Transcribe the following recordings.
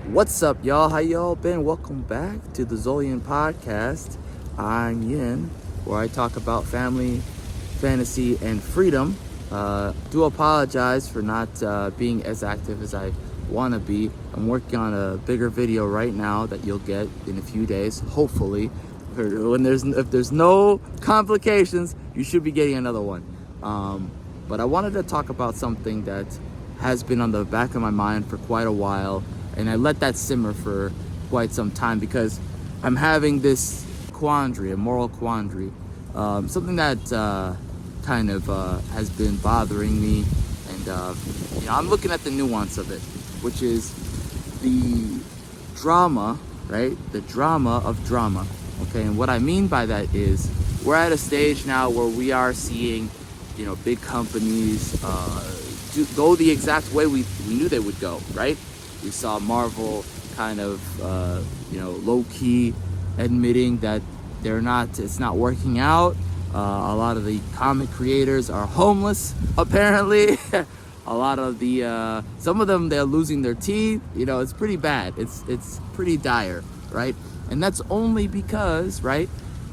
What's up, y'all? How y'all been? Welcome back to the Zolian Podcast. I'm Yin, where I talk about family, fantasy, and freedom. Do apologize for not being as active as I want to be. I'm working on a bigger video right now that you'll get in a few days, hopefully. If there's no complications, you should be getting another one. But I wanted to talk about something that has been on the back of my mind for quite a while, and I let that simmer for quite some time because I'm having this quandary, a moral quandary, something that has been bothering me, and I'm looking at the nuance of it, which is the drama, right? The drama of drama. Okay, and what I mean by that is we're at a stage now where we are seeing, big companies go the exact way we knew they would go, right? We saw Marvel kind of, low-key admitting that it's not working out. A lot of the comic creators are homeless, apparently. A lot of some of them, they're losing their teeth. It's pretty bad. It's pretty dire, right? And that's only because, right,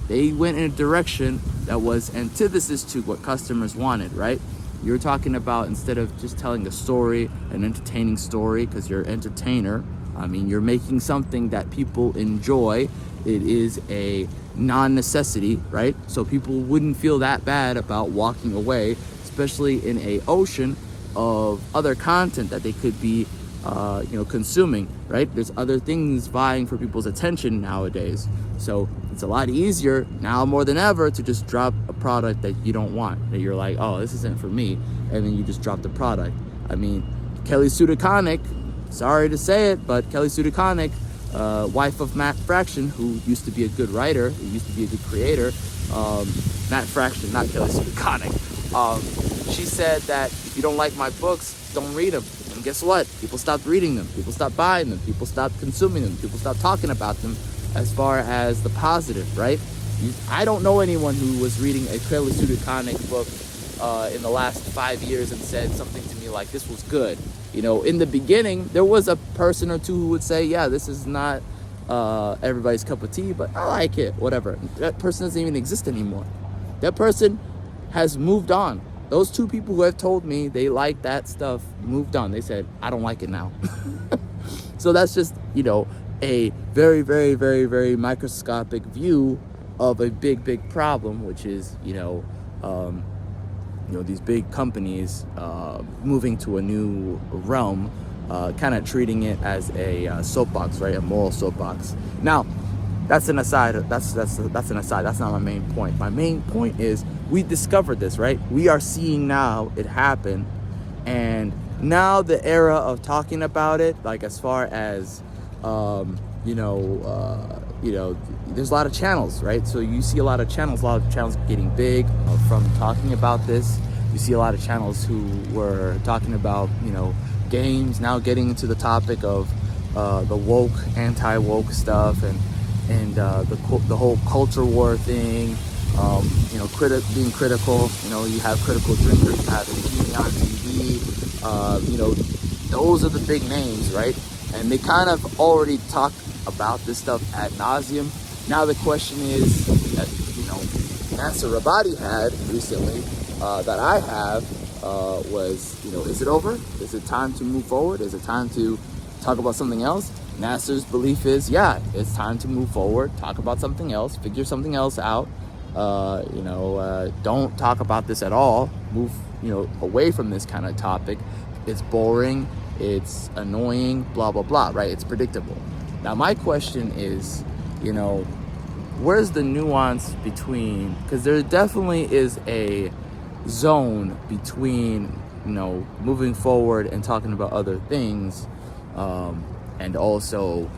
they went in a direction that was antithesis to what customers wanted, right? You're talking about, instead of just telling a story, an entertaining story, because you're an entertainer, you're making something that people enjoy. It is a non-necessity, right? So people wouldn't feel that bad about walking away, especially in a ocean of other content that they could be consuming, right? There's other things vying for people's attention nowadays. So it's a lot easier now more than ever to just drop a product that you don't want, that you're like, oh, this isn't for me, and then you just drop the product. Kelly Sue DeConnick, sorry to say it, but Kelly Sue DeConnick, wife of Matt Fraction, who used to be a good writer, who used to be a good creator, Matt Fraction, not Kelly Sue DeConnick, she said that if you don't like my books, don't read them. And guess what? People stopped reading them. People stopped buying them. People stopped consuming them. People stopped talking about them as far as the positive, right? I don't know anyone who was reading a Kelly Sue DeConnick book in the last 5 years and said something to me like, this was good. In the beginning, there was a person or two who would say, yeah, this is not everybody's cup of tea, but I like it, whatever. That person doesn't even exist anymore. That person has moved on. Those two people who have told me they like that stuff moved on. They said, I don't like it now. So that's just, a very, very, very, very microscopic view of a big, big problem, which is, these big companies moving to a new realm, kind of treating it as a soapbox, right? A moral soapbox. Now, that's an aside. That's an aside. That's not my main point. My main point is we discovered this, right? We are seeing now it happen, and now the era of talking about it, like as far as there's a lot of channels, right? So you see a lot of channels getting big from talking about this. You see a lot of channels who were talking about games now getting into the topic of the woke, anti-woke stuff, and the whole culture war thing, being critical. You have critical drinkers, you have TV on TV. Those are the big names, right? And they kind of already talk about this stuff ad nauseum. Now the question is that Nasser Returns had recently, that I have, was is it over? Is it time to move forward? Is it time to talk about something else? Nasser's belief is, yeah, it's time to move forward, talk about something else, figure something else out. Don't talk about this at all. Move, away from this kind of topic. It's boring, it's annoying, blah, blah, blah, right? It's predictable. Now, my question is, where's the nuance between, because there definitely is a zone between, moving forward and talking about other things, and also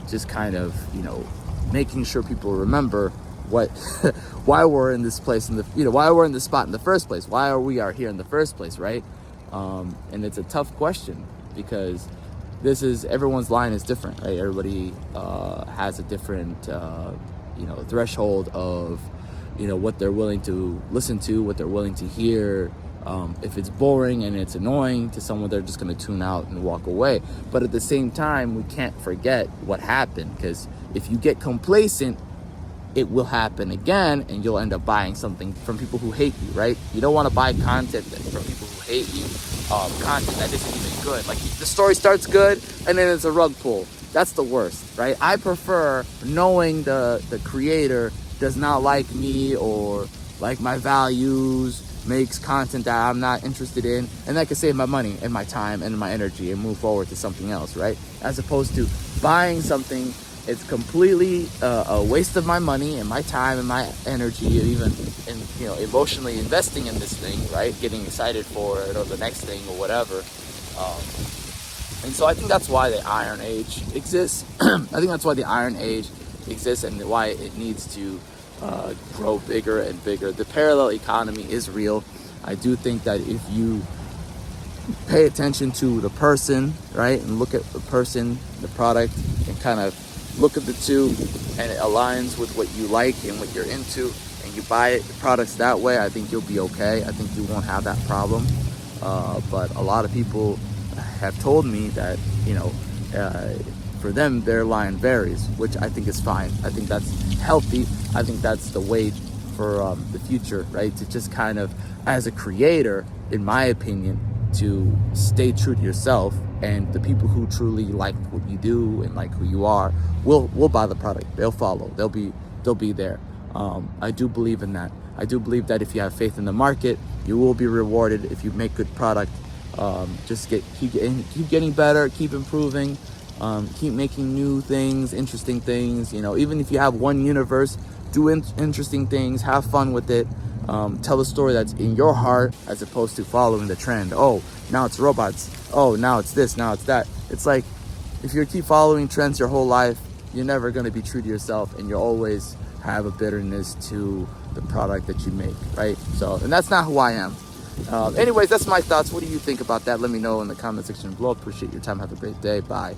just kind of making sure people remember why we're in this place why we're in this spot in the first place, why are we here in the first place, right? And it's a tough question because everyone's line is different, right? Everybody has a different threshold of what they're willing to listen to, what they're willing to hear, If it's boring and it's annoying to someone, they're just going to tune out and walk away. But at the same time, we can't forget what happened, because if you get complacent, it will happen again, and you'll end up buying something from people who hate you, right? You don't want to buy content from people who hate you, content that isn't even good. Like, the story starts good, and then it's a rug pull. That's the worst, right? I prefer knowing the creator does not like me or like my values, makes content that I'm not interested in, and that can save my money and my time and my energy and move forward to something else, right? As opposed to buying something, it's completely a waste of my money and my time and my energy, even emotionally investing in this thing, right? Getting excited for it or the next thing or whatever. And so I think that's why the IronAge exists. I think that's why the IronAge exists and why it needs to grow bigger and bigger. The parallel economy is real. I do think that if you pay attention to the person, right, and look at the person, the product, and kind of look at the two, and it aligns with what you like and what you're into, and you buy products that way, I think you'll be okay. I think you won't have that problem. But a lot of people have told me that, for them, their line varies, which I think is fine. I think that's healthy. I think that's the way for the future, right? To just kind of, as a creator, in my opinion, to stay true to yourself, and the people who truly like what you do and like who you are will buy the product. They'll follow. They'll be there. I do believe in that. I do believe that if you have faith in the market, you will be rewarded if you make good product. Just keep getting better, keep improving, keep making new things, interesting things. Even if you have one universe, do interesting things, have fun with it. Tell a story that's in your heart, as opposed to following the trend. Oh, now it's robots. Oh, now it's this, now it's that. It's like, if you keep following trends your whole life, you're never going to be true to yourself, and you'll always have a bitterness to the product that you make, right? And that's not who I am. Anyways, that's my thoughts. What do you think about that? Let me know in the comment section below. Appreciate your time. Have a great day. Bye.